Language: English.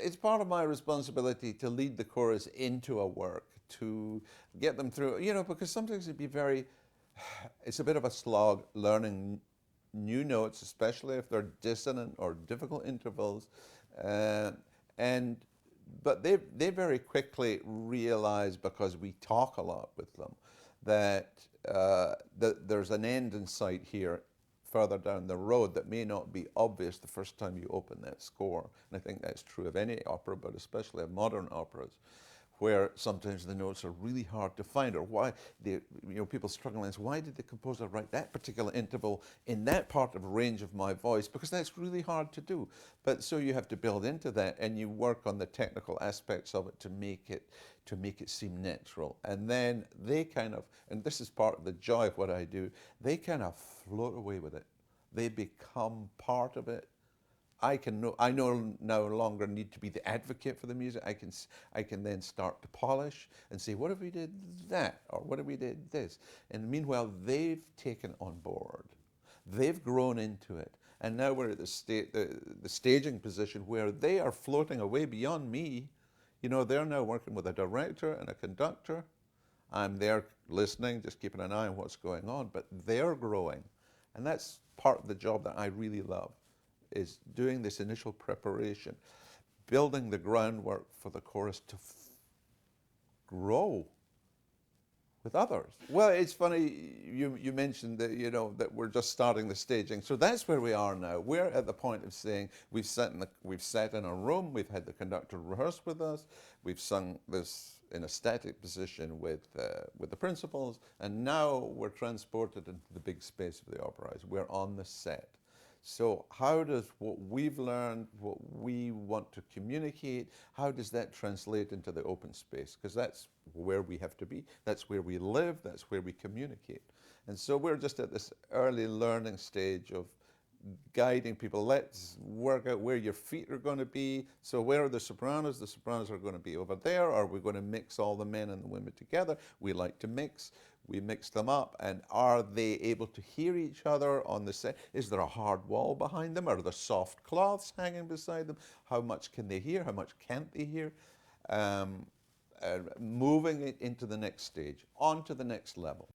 It's part of my responsibility to lead the chorus into a work, to get them through, because sometimes it'd be it's a bit of a slog learning new notes, especially if they're dissonant or difficult intervals. Uh, and but they very quickly realize, because we talk a lot with them, that there's an end in sight here further down the road that may not be obvious the first time you open that score. And I think that's true of any opera, but especially of modern operas, where sometimes the notes are really hard to find, or why people struggling with, why did the composer write that particular interval in that part of range of my voice? Because that's really hard to do. But so you have to build into that, and you work on the technical aspects of it to make it seem natural. And then they kind of, and this is part of the joy of what I do, they kind of float away with it. They become part of it. I no longer need to be the advocate for the music. I can then start to polish and say, what if we did that, or what if we did this? And meanwhile, they've taken it on board. They've grown into it, and now we're at the staging position where they are floating away beyond me. They're now working with a director and a conductor. I'm there listening, just keeping an eye on what's going on, but they're growing, and that's part of the job that I really love, is doing this initial preparation, building the groundwork for the chorus to grow with others. Well, it's funny you mentioned that that we're just starting the staging. So that's where we are now. We're at the point of saying we've sat in a room, we've had the conductor rehearse with us, we've sung this in a static position with the principals, and now we're transported into the big space of the opera house. We're on the set. So how does what we've learned, what we want to communicate, how does that translate into the open space? Because that's where we have to be, that's where we live, that's where we communicate. And so we're just at this early learning stage of guiding people. Let's work out where your feet are going to be. So where are the sopranos? The sopranos are going to be over there. Are we going to mix all the men and the women together? We like to mix. We mix them up, and are they able to hear each other on the set? Is there a hard wall behind them? Are there soft cloths hanging beside them? How much can they hear? How much can't they hear? Moving it into the next stage, on to the next level.